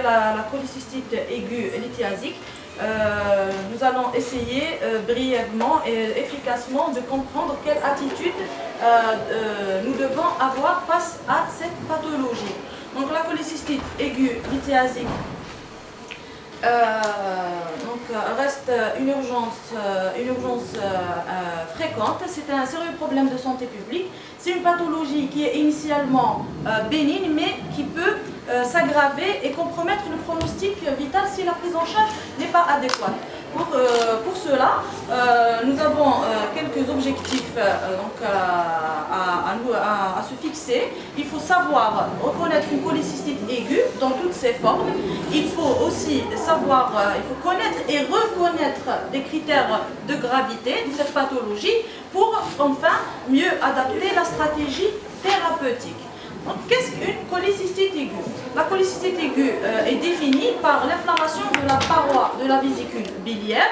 la cholécystite aiguë lithiasique, nous allons essayer brièvement et efficacement de comprendre quelle attitude nous devons avoir face à cette pathologie. Donc la cholécystite aiguë lithiasique reste une urgence fréquente. C'est un sérieux problème de santé publique. C'est une pathologie qui est initialement bénigne, mais qui peut s'aggraver et compromettre le pronostic vital si la prise en charge n'est pas adéquate. Pour cela, nous avons quelques objectifs à se fixer. Il faut savoir reconnaître une cholécystite aiguë dans toutes ses formes. Il faut aussi savoir, il faut connaître et reconnaître des critères de gravité de cette pathologie pour enfin mieux adapter la stratégie thérapeutique. Donc, qu'est-ce qu'une cholécystite aiguë? La cholécystite aiguë est définie par l'inflammation de la paroi de la vésicule biliaire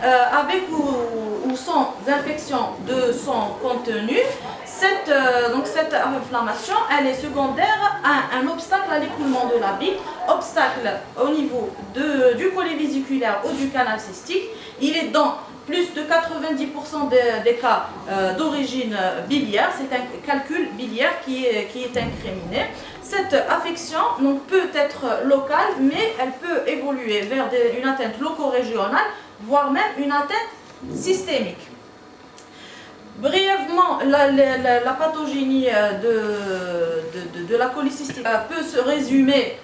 avec ou sans infection de son contenu. Cette inflammation, elle est secondaire à un obstacle à l'écoulement de la bile, obstacle au niveau du collet vésiculaire ou du canal cystique. Il est dans plus de 90% des cas d'origine biliaire. C'est un calcul biliaire qui est incriminé. Cette affection peut être locale, mais elle peut évoluer vers une atteinte loco-régionale, voire même une atteinte systémique. Brièvement, la pathogénie de la cholécystite peut se résumer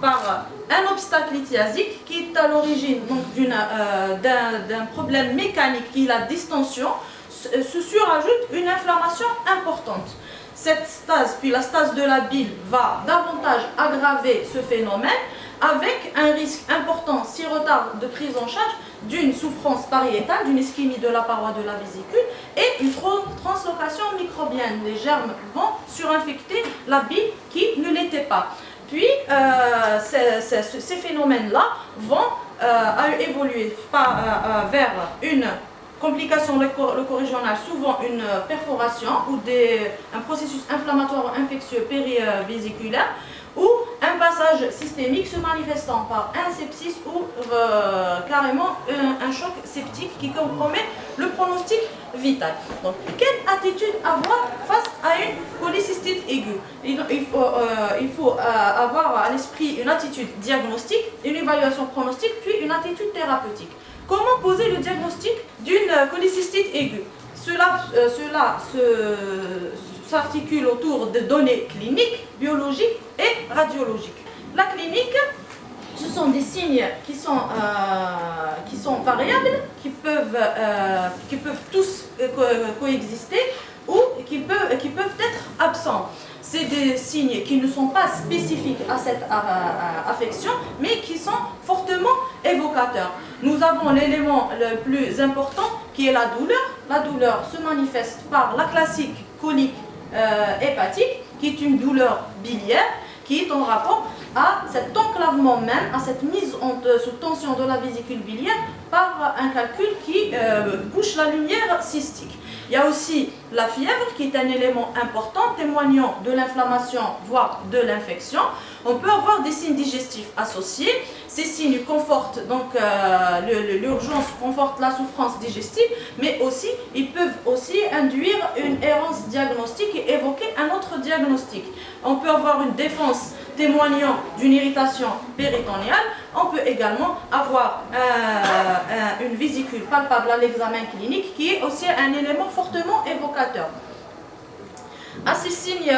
par un obstacle lithiasique qui est à l'origine d'un problème mécanique qui est la distension. Se surajoute une inflammation importante. Cette stase, puis la stase de la bile, va davantage aggraver ce phénomène avec un risque important, si retard de prise en charge, d'une souffrance pariétale, d'une ischémie de la paroi de la vésicule et une translocation microbienne. Les germes vont surinfecter la bile qui ne l'était pas. Puis, ces phénomènes-là vont évoluer vers une complication loco-régionale, souvent une perforation ou un processus inflammatoire infectieux périvésiculaire, ou un passage systémique se manifestant par un sepsis ou carrément un choc septique qui compromet le pronostic vital. Donc, quelle attitude avoir face à une cholécystite aiguë? Il faut avoir à l'esprit une attitude diagnostique, une évaluation pronostique, puis une attitude thérapeutique. Comment poser le diagnostic d'une cholécystite aiguë? Cela s'articule autour de données cliniques, biologiques et radiologiques. La clinique, ce sont des signes qui sont variables, qui peuvent tous coexister ou qui peuvent être absents. C'est des signes qui ne sont pas spécifiques à cette affection, mais qui sont fortement évocateurs. Nous avons l'élément le plus important qui est la douleur. La douleur se manifeste par la classique colique hépatique, qui est une douleur biliaire, qui est en rapport à cet enclavement même, à cette mise sous tension de la vésicule biliaire par un calcul qui bouche la lumière cystique. Il y a aussi la fièvre qui est un élément important témoignant de l'inflammation, voire de l'infection. On peut avoir des signes digestifs associés. Ces signes confortent donc l'urgence, confortent la souffrance digestive, mais aussi ils peuvent aussi induire une errance diagnostique et évoquer un autre diagnostic. On peut avoir une défense témoignant d'une irritation péritonéale. On peut également avoir une vésicule palpable à l'examen clinique qui est aussi un élément fortement évocateur. Ces signes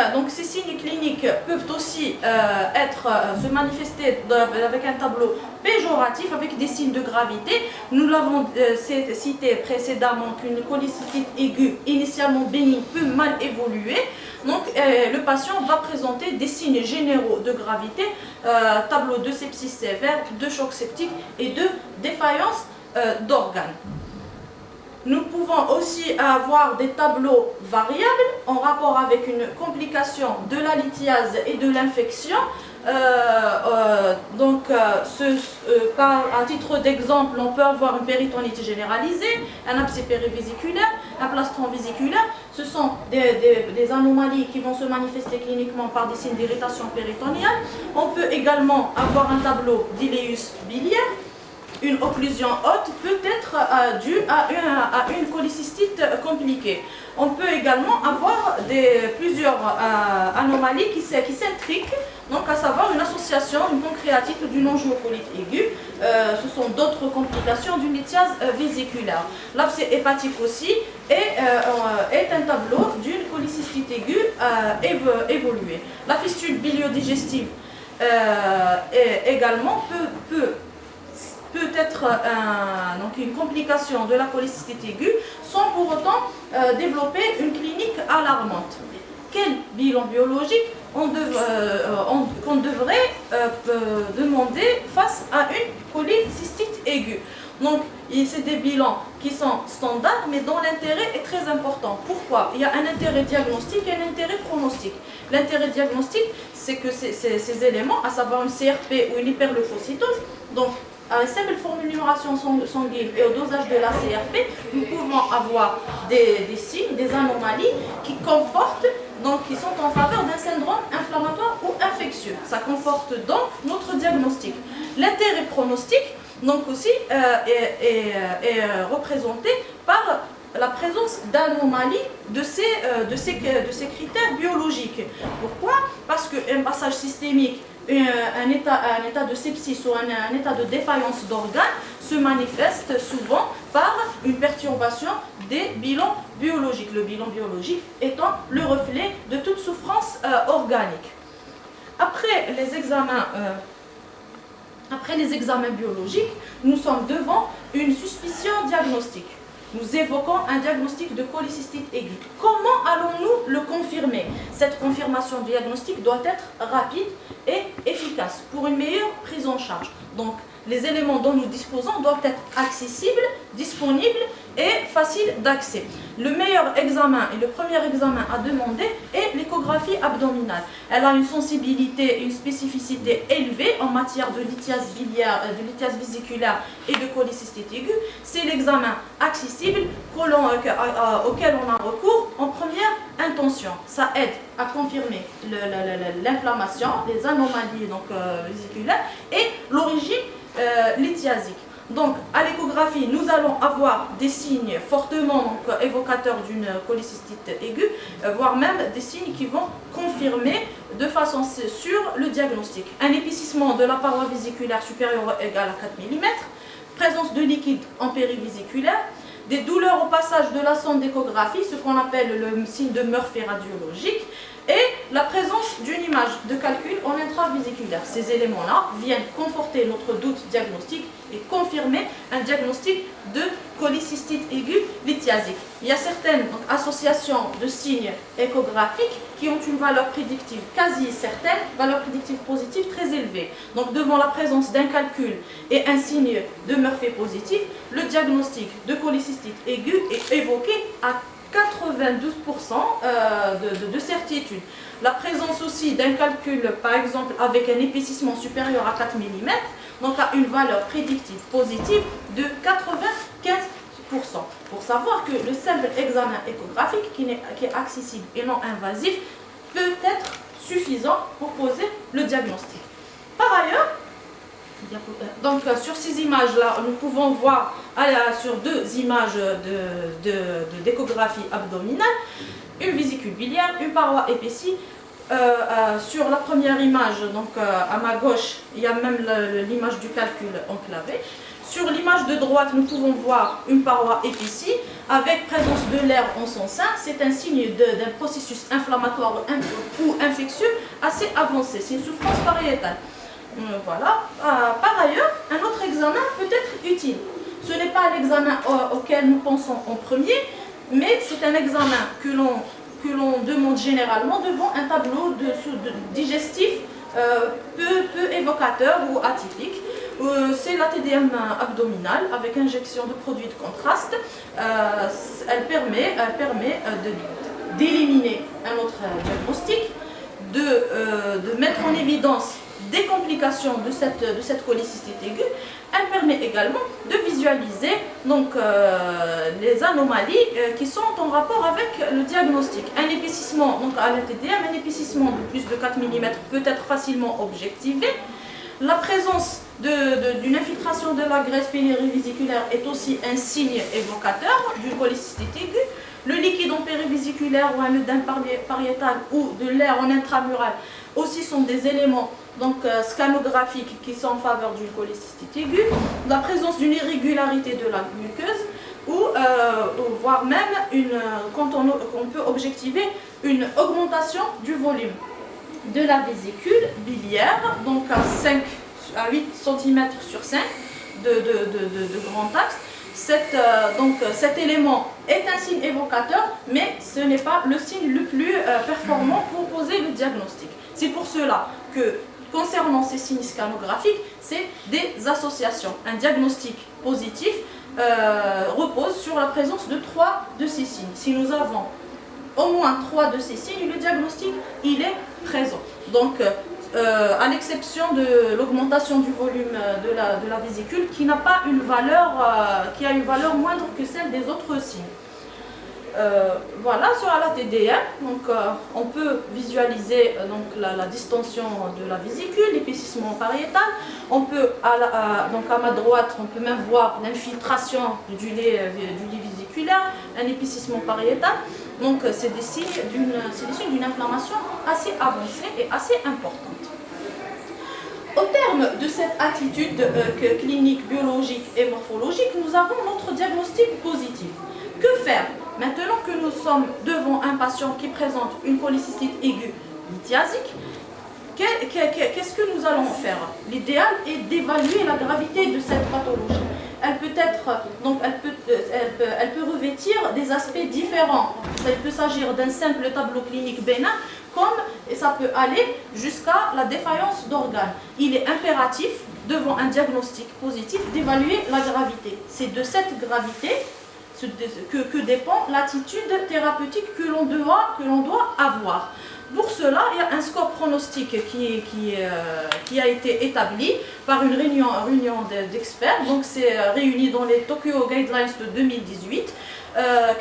cliniques peuvent aussi se manifester avec un tableau péjoratif, avec des signes de gravité. Nous l'avons cité précédemment qu'une cholécystite aiguë initialement bénigne peut mal évoluer. Donc, le patient va présenter des signes généraux de gravité, tableau de sepsis sévère, de choc septique et de défaillance d'organes. Nous pouvons aussi avoir des tableaux variables en rapport avec une complication de la lithiase et de l'infection. À titre d'exemple, on peut avoir une péritonite généralisée, un abcès périvésiculaire, un plastron vésiculaire. Ce sont des anomalies qui vont se manifester cliniquement par des signes d'irritation péritoniale. On peut également avoir un tableau d'iléus biliaire. Une occlusion haute peut être due à une cholécystite compliquée. On peut également avoir plusieurs anomalies qui s'intriquent, donc à savoir une association d'une pancréatite ou d'une angiocolite aiguë. Ce sont d'autres complications d'une lithiase vésiculaire. L'abcès hépatique aussi est un tableau d'une cholécystite aiguë évoluée. La fistule biliodigestive également peut être donc une complication de la cholécystite aiguë sans pour autant développer une clinique alarmante. Quel bilan biologique qu'on devrait demander face à une cholécystite aiguë? Donc, c'est des bilans qui sont standards, mais dont l'intérêt est très important. Pourquoi? Il y a un intérêt diagnostique et un intérêt pronostic. L'intérêt diagnostique, c'est que ces éléments, à savoir une CRP ou une hyperleucocytose, donc à une simple formulation sanguine et au dosage de la CRP, nous pouvons avoir des signes, des anomalies qui comportent, donc qui sont en faveur d'un syndrome inflammatoire ou infectieux. Ça conforte donc notre diagnostic. L'intérêt pronostic, donc aussi, est représenté par la présence d'anomalies de ces critères biologiques. Pourquoi? Parce qu'un passage systémique, un état de sepsis ou un état de défaillance d'organes se manifeste souvent par une perturbation des bilans biologiques. Le bilan biologique étant le reflet de toute souffrance organique. Après les examens biologiques, nous sommes devant une suspicion diagnostique. Nous évoquons un diagnostic de cholécystite aiguë. Comment allons-nous le confirmer? Cette confirmation diagnostique doit être rapide et efficace pour une meilleure prise en charge. Donc, les éléments dont nous disposons doivent être accessibles, disponibles et faciles d'accès. Le meilleur examen et le premier examen à demander est l'échographie abdominale. Elle a une sensibilité et une spécificité élevée en matière de lithiase biliaire, de lithiase vésiculaire et de cholécystite aiguë. C'est l'examen accessible auquel on a recours en première intention. Ça aide à confirmer l'inflammation, les anomalies vésiculaires et l'origine lithiasique. Donc, à l'échographie, nous allons avoir des signes fortement évocateurs d'une cholécystite aiguë, voire même des signes qui vont confirmer de façon sûre le diagnostic. Un épaississement de la paroi vésiculaire supérieure ou égale à 4 mm, présence de liquide en périvésiculaire, des douleurs au passage de la sonde d'échographie, ce qu'on appelle le signe de Murphy radiologique, et la présence d'une image de calcul en intravésiculaire. Ces éléments-là viennent conforter notre doute diagnostique et confirmer un diagnostic de cholécystite aiguë lithiasique. Il y a certaines associations de signes échographiques qui ont une valeur prédictive quasi certaine, valeur prédictive positive très élevée. Donc devant la présence d'un calcul et un signe de Murphy positif, le diagnostic de cholécystite aiguë est évoqué à 92% de certitude. La présence aussi d'un calcul, par exemple, avec un épaississement supérieur à 4 mm, donc a une valeur prédictive positive de 95%. Pour savoir que le simple examen échographique, qui est accessible et non invasif, peut être suffisant pour poser le diagnostic. Par ailleurs, donc sur ces images-là, nous pouvons voir sur deux images d'échographie abdominale, une vésicule biliaire, une paroi épaissie. Sur la première image, donc à ma gauche, il y a même l'image du calcul enclavé. Sur l'image de droite, nous pouvons voir une paroi épaissie avec présence de l'air en son sein. C'est un signe d'un processus inflammatoire ou infectieux assez avancé. C'est une souffrance pariétale. Voilà. Par ailleurs, un autre examen peut être utile. Ce n'est pas l'examen auquel nous pensons en premier, mais c'est un examen que l'on demande généralement devant un tableau digestif peu évocateur ou atypique. C'est la TDM abdominale avec injection de produits de contraste. Elle permet d'éliminer un autre diagnostic, de mettre en évidence des complications de cette cholécystite aiguë, elle permet également de visualiser donc, les anomalies qui sont en rapport avec le diagnostic. Un épaississement donc, à l'ATDM, un épaississement de plus de 4 mm peut être facilement objectivé. La présence d'une infiltration de la graisse périvéziculaire est aussi un signe évocateur d'une cholécystite aiguë. Le liquide en périvéziculaire ou un œdème pariétal ou de l'air en intramural aussi sont des éléments donc, scanographiques qui sont en faveur d'une cholécystite aiguë. La présence d'une irrégularité de la muqueuse ou voire même quand on peut objectiver une augmentation du volume de la vésicule biliaire, donc à 8 cm sur 5 de grand axe. Cet élément est un signe évocateur, mais ce n'est pas le signe le plus performant pour poser le diagnostic. C'est pour cela que, concernant ces signes scanographiques, c'est des associations. Un diagnostic positif repose sur la présence de 3 de ces signes. Si nous avons au moins 3 de ces signes, le diagnostic il est présent. Donc, à l'exception de l'augmentation du volume de la vésicule qui n'a pas une valeur, qui a une valeur moindre que celle des autres signes. Voilà, sur la TDM, donc, on peut visualiser donc, la distension de la vésicule, l'épaississement pariétal. On peut, donc à ma droite, on peut même voir l'infiltration du lait vésiculaire, un épaississement pariétal. Donc, c'est des signes d'une inflammation assez avancée et assez importante. Au terme de cette attitude clinique, biologique et morphologique, nous avons notre diagnostic positif. Que faire maintenant que nous sommes devant un patient qui présente une cholécystite aiguë lithiasique? Qu'est-ce que nous allons faire? L'idéal est d'évaluer la gravité de cette pathologie. Elle peut revêtir des aspects différents. Il peut s'agir d'un simple tableau clinique bénin, et ça peut aller jusqu'à la défaillance d'organes. Il est impératif, devant un diagnostic positif, d'évaluer la gravité. C'est de cette gravité que dépend l'attitude thérapeutique que l'on doit avoir. Pour cela, il y a un scope pronostic qui a été établi par une réunion d'experts. Donc, c'est réuni dans les Tokyo Guidelines de 2018,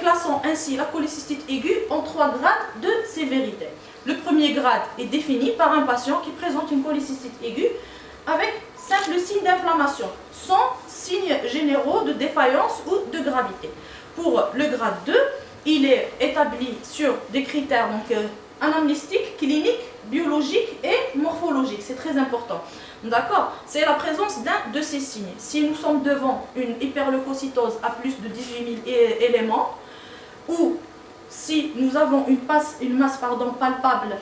classant ainsi la cholécystite aiguë en 3 grades de sévérité. Le premier grade est défini par un patient qui présente une cholécystite aiguë avec simple signe d'inflammation, sans signes généraux de défaillance ou de gravité. Pour le grade 2, il est établi sur des critères donc, anamnéstiques, cliniques, biologiques et morphologiques. C'est très important. D'accord? C'est la présence d'un de ces signes. Si nous sommes devant une hyperleucocytose à plus de 18 000 éléments, ou si nous avons une masse palpable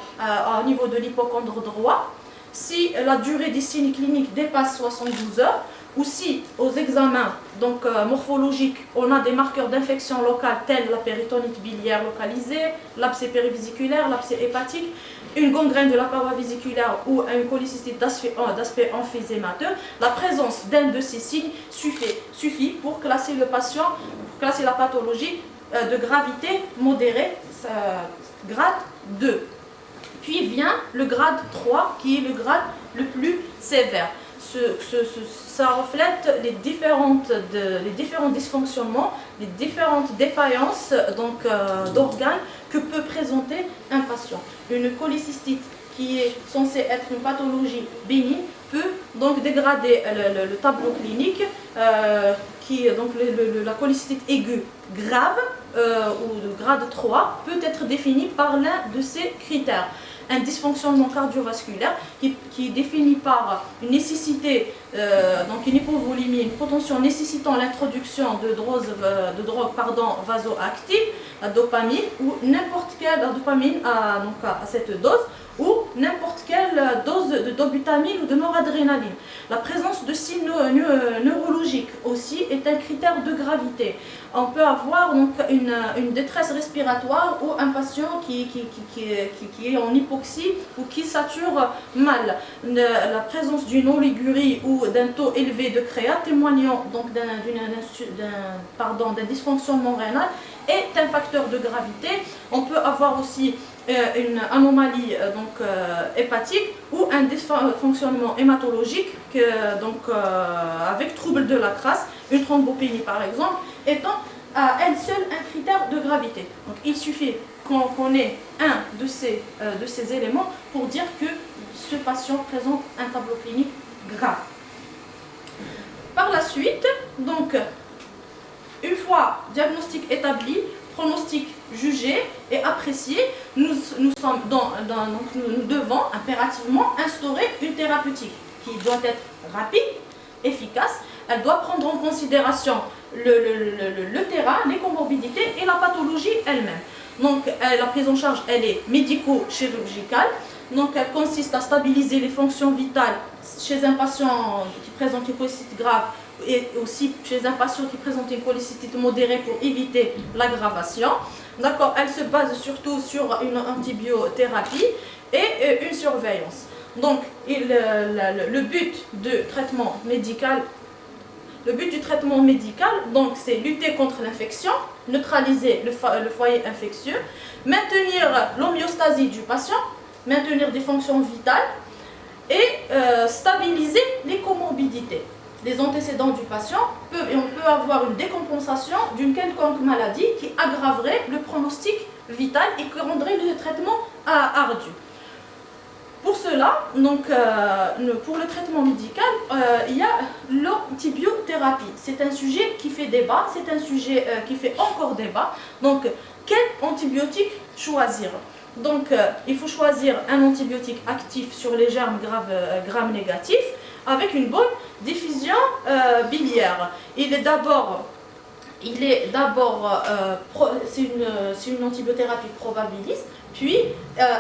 au niveau de l'hypocondre droit, si la durée des signes cliniques dépasse 72 heures, ou si aux examens donc, morphologiques, on a des marqueurs d'infection locale tels la péritonite biliaire localisée, l'abcès périvésiculaire, l'abcès hépatique, une gangrène de la paroi vésiculaire ou une cholécystite d'aspect emphysémateux, la présence d'un de ces signes suffit pour classer le patient, pour classer la pathologie de gravité modérée, grade 2. Puis vient le grade 3 qui est le grade le plus sévère. Ça reflète les différents dysfonctionnements, les différentes défaillances d'organes que peut présenter un patient. Une cholécystite qui est censée être une pathologie bénigne peut donc dégrader le tableau clinique, donc la cholécystite aiguë grave ou de grade 3 peut être définie par l'un de ces critères. Un dysfonctionnement cardiovasculaire qui est défini par une nécessité, donc une hypovolémie, une potentiel nécessitant l'introduction de drogues vasoactives, la dopamine ou n'importe quelle dopamine à cette dose, ou n'importe quelle dose de dobutamine ou de noradrénaline. La présence de signes neurologiques aussi est un critère de gravité. On peut avoir donc une détresse respiratoire ou un patient qui est en hypoxie ou qui sature mal. La présence d'une oligurie ou d'un taux élevé de créa témoignant donc d'un dysfonctionnement rénal est un facteur de gravité. On peut avoir aussi une anomalie hépatique ou un dysfonctionnement hématologique avec trouble de la crasse, une thrombopénie par exemple, étant à elle seule un critère de gravité. Donc il suffit qu'on ait un de ces éléments pour dire que ce patient présente un tableau clinique grave. Par la suite, donc, une fois diagnostic établi, pronostic jugé et apprécié, nous devons impérativement instaurer une thérapeutique qui doit être rapide, efficace. Elle doit prendre en considération le terrain, les comorbidités et la pathologie elle-même. Donc la prise en charge, elle est médico-chirurgicale. Donc elle consiste à stabiliser les fonctions vitales chez un patient qui présente une cholécystite grave et aussi chez un patient qui présente une cholécystite modérée pour éviter l'aggravation. D'accord, elle se base surtout sur une antibiothérapie et une surveillance. Donc le but du traitement médical, donc, c'est lutter contre l'infection, neutraliser le foyer infectieux, maintenir l'homéostasie du patient, maintenir des fonctions vitales et stabiliser les comorbidités. Les antécédents du patient, on peut avoir une décompensation d'une quelconque maladie qui aggraverait le pronostic vital et qui rendrait le traitement ardu. Pour cela, donc, pour le traitement médical, il y a l'antibiothérapie. C'est un sujet qui fait débat, c'est un sujet qui fait encore débat. Donc, quel antibiotique choisir? Donc, il faut choisir un antibiotique actif sur les germes gram négatifs avec une bonne diffusion biliaire. C'est une antibiothérapie probabiliste, puis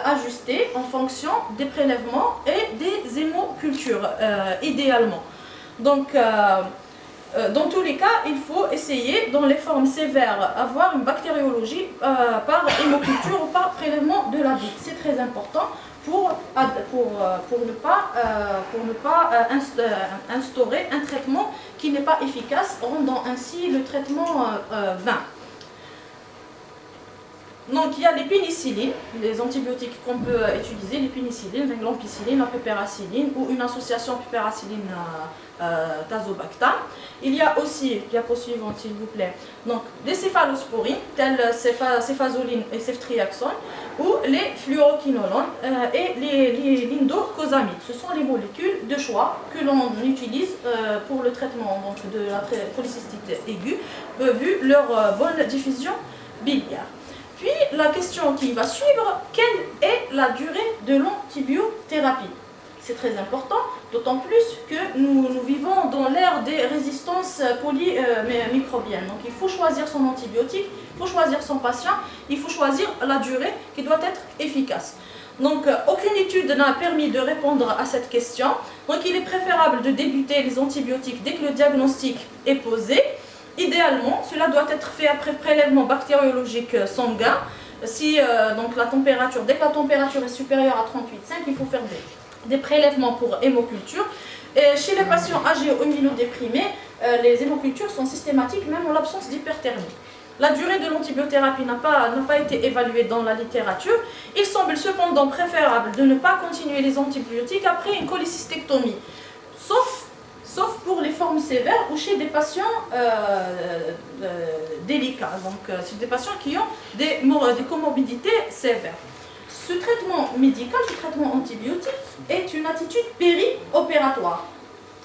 ajustée en fonction des prélèvements et des hémocultures, idéalement. Donc, dans tous les cas, il faut essayer, dans les formes sévères, avoir une bactériologie par hémoculture ou par prélèvement de la bile. C'est très important pour ne pas instaurer un traitement qui n'est pas efficace, rendant ainsi le traitement vain. Donc il y a les pénicillines, les antibiotiques qu'on peut utiliser, les pénicillines, l'ampicilline, la pépéracilline ou une association pépéracilline-tazobactam. Il y a aussi, diapo suivante s'il vous plaît, donc les céphalosporines telles céphazolines et ceftriaxone ou les fluoroquinolones et les lindocosamides. Ce sont les molécules de choix que l'on utilise pour le traitement donc, de la cholécystite aiguë vu leur bonne diffusion biliaire. Puis la question qui va suivre, quelle est la durée de l'antibiothérapie? C'est très important, d'autant plus que nous vivons dans l'ère des résistances polymicrobiennes. Donc il faut choisir son antibiotique, il faut choisir son patient, il faut choisir la durée qui doit être efficace. Donc aucune étude n'a permis de répondre à cette question. Donc il est préférable de débuter les antibiotiques dès que le diagnostic est posé. Idéalement, cela doit être fait après prélèvement bactériologique sanguin. Si donc dès que la température est supérieure à 38,5, il faut faire des prélèvements pour hémoculture. Et chez les patients âgés ou immunodéprimés, les hémocultures sont systématiques même en l'absence d'hyperthermie. La durée de l'antibiothérapie n'a pas été évaluée dans la littérature. Il semble cependant préférable de ne pas continuer les antibiotiques après une cholécystectomie, sauf pour les formes sévères ou chez des patients délicats, donc c'est des patients qui ont des comorbidités sévères. Ce traitement médical, ce traitement antibiotique est une attitude péri-opératoire.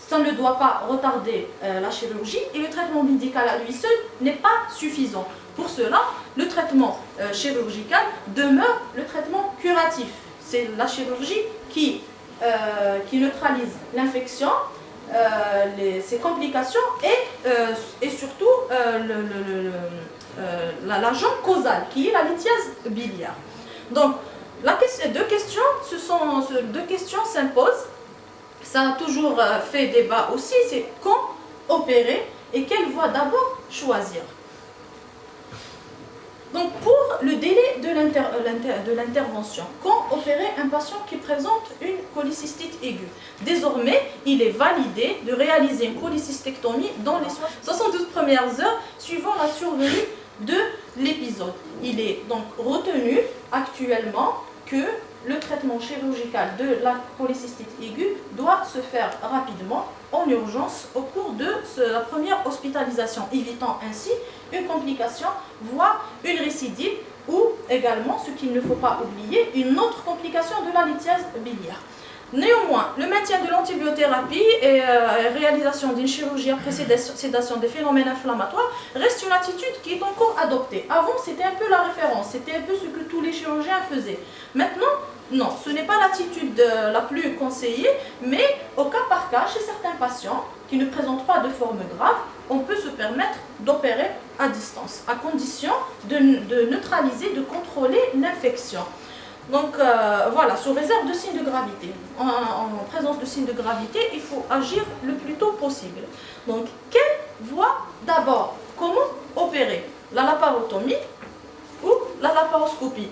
Ça ne doit pas retarder la chirurgie et le traitement médical à lui seul n'est pas suffisant. Pour cela, le traitement chirurgical demeure le traitement curatif. C'est la chirurgie qui neutralise l'infection, ses complications et surtout l'agent causal qui est la lithiase biliaire. Donc, deux questions s'imposent. Ça a toujours fait débat aussi, c'est quand opérer et quelle voie d'abord choisir. Donc pour le délai de l'intervention, quand opérer un patient qui présente une cholécystite aiguë? Désormais, il est validé de réaliser une cholécystectomie dans les 72 premières heures suivant la survenue de l'épisode. épisode. Il est donc retenu actuellement que le traitement chirurgical de la polycystite aiguë doit se faire rapidement, en urgence, au cours de la première hospitalisation, évitant ainsi une complication, voire une récidive, ou également, ce qu'il ne faut pas oublier, une autre complication de la lithiase biliaire. Néanmoins, le maintien de l'antibiothérapie et réalisation d'une chirurgie après sédation des phénomènes inflammatoires reste une attitude qui est encore adoptée. Avant, c'était un peu la référence, c'était un peu ce que tous les chirurgiens faisaient. Maintenant, non, ce n'est pas l'attitude la plus conseillée, mais au cas par cas, chez certains patients qui ne présentent pas de forme grave, on peut se permettre d'opérer à distance, à condition de neutraliser, de contrôler l'infection. Donc voilà, sous réserve de signes de gravité. En présence de signes de gravité, il faut agir le plus tôt possible. Donc, quelle voie d'abord? Comment opérer? La laparotomie ou la laparoscopie?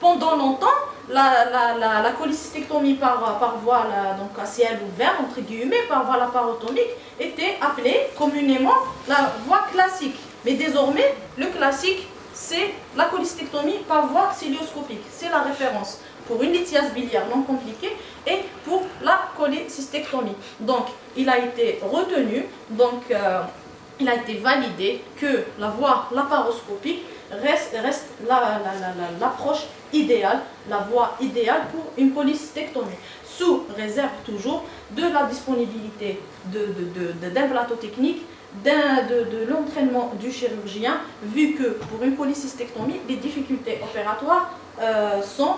Pendant longtemps, la cholécystectomie par voie donc à ciel ouvert, entre guillemets, par voie laparotomique, était appelée communément la voie classique. Mais désormais, le classique, c'est la cholécystectomie par voie cilioscopique. C'est la référence pour une lithiase biliaire non compliquée et pour la cholécystectomie. Donc, il a été retenu, donc il a été validé que la voie laparoscopique reste l'approche idéale, la voie idéale pour une cholécystectomie, sous réserve toujours de la disponibilité d'un plateau technique, de l'entraînement du chirurgien, vu que pour une cholécystectomie, les difficultés opératoires sont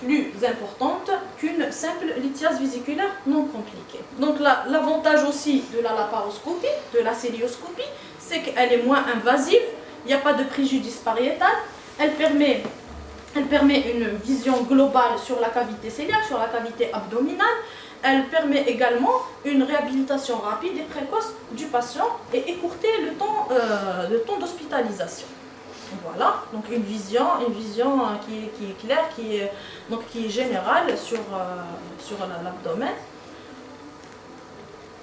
plus importantes qu'une simple lithiase vésiculaire non compliquée. Donc l'avantage aussi de la laparoscopie, de la célioscopie, c'est qu'elle est moins invasive, il n'y a pas de préjudice pariétal, elle permet une vision globale sur la cavité ciliaire, sur la cavité abdominale. Elle permet également une réhabilitation rapide et précoce du patient et écourter le temps d'hospitalisation. Voilà, donc une vision qui est claire, qui est générale sur l'abdomen.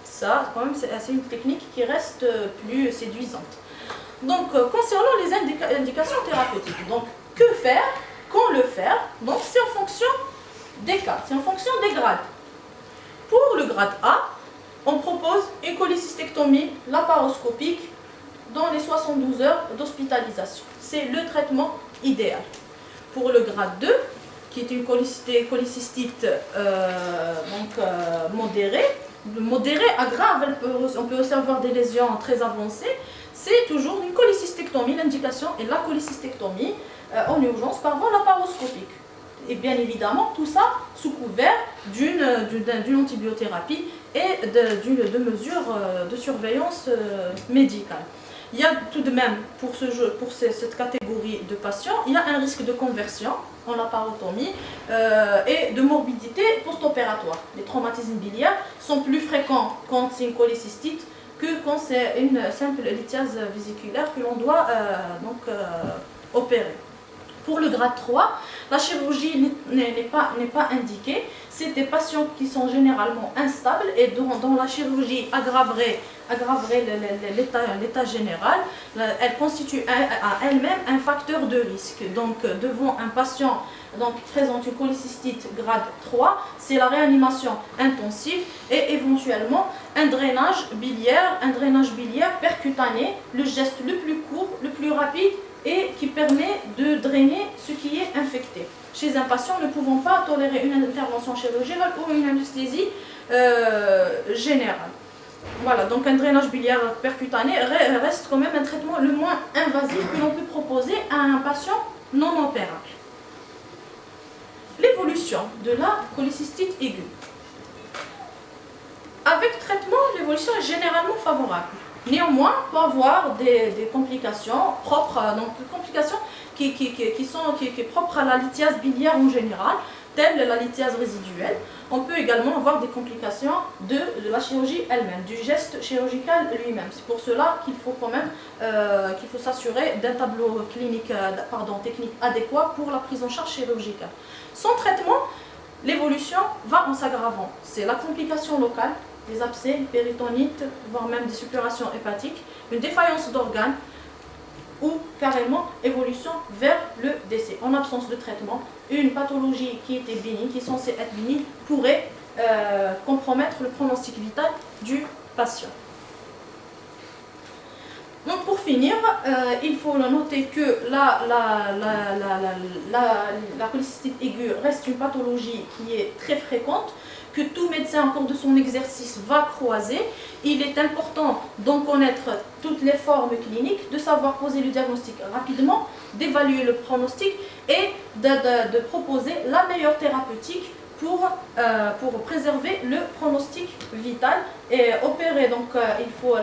Ça, quand même, c'est une technique qui reste plus séduisante. Donc, concernant les indications thérapeutiques, donc que faire, quand le faire, donc c'est en fonction des cas, c'est en fonction des grades. Pour le grade A, on propose une cholécystectomie laparoscopique dans les 72 heures d'hospitalisation. C'est le traitement idéal. Pour le grade 2, qui est une cholécystite modérée à grave, on peut aussi avoir des lésions très avancées, c'est toujours une cholécystectomie. L'indication est la cholécystectomie en urgence par voie laparoscopique. Et bien évidemment, tout ça sous couvert d'une antibiothérapie et de mesures de surveillance médicale. Il y a tout de même, pour cette catégorie de patients, il y a un risque de conversion en laparotomie et de morbidité post-opératoire. Les traumatismes biliaires sont plus fréquents quand c'est une cholécystite que quand c'est une simple lithiase vésiculaire que l'on doit opérer. Pour le grade 3, la chirurgie n'est pas indiquée. C'est des patients qui sont généralement instables et dont la chirurgie aggraverait l'état général. Elle constitue à elle-même un facteur de risque. Donc, devant un patient qui présente une cholécystite grade 3, c'est la réanimation intensive et éventuellement un drainage biliaire percutané, le geste le plus court, le plus rapide et qui permet de drainer ce qui est infecté. Chez un patient ne pouvant pas tolérer une intervention chirurgicale ou une anesthésie générale. Voilà, donc un drainage biliaire percutané reste quand même un traitement le moins invasif que l'on peut proposer à un patient non opérable. L'évolution de la cholécystite aiguë. Avec traitement, l'évolution est généralement favorable. Néanmoins, on peut avoir des complications propres, donc des complications qui est propre à la lithiase biliaire en général, telle la lithiase résiduelle. On peut également avoir des complications de la chirurgie elle-même, du geste chirurgical lui-même. C'est pour cela qu'il faut quand même s'assurer d'un tableau technique adéquat pour la prise en charge chirurgicale. Sans traitement, l'évolution va en s'aggravant. C'est la complication locale, des abcès, péritonites, voire même des suppurations hépatiques, une défaillance d'organes ou carrément évolution vers le décès. En absence de traitement, une pathologie qui était bénigne, qui est censée être bénigne, pourrait compromettre le pronostic vital du patient. Donc pour finir, il faut noter que la cholécystite aiguë reste une pathologie qui est très fréquente, que tout médecin en cours de son exercice va croiser. Il est important d'en connaître toutes les formes cliniques, de savoir poser le diagnostic rapidement, d'évaluer le pronostic et de proposer la meilleure thérapeutique pour préserver le pronostic vital et opérer. Donc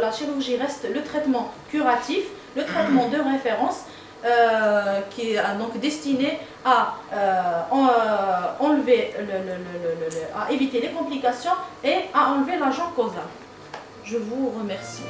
la chirurgie reste le traitement curatif, le traitement de référence qui est donc destiné à à éviter les complications et à enlever l'agent causal. Je vous remercie.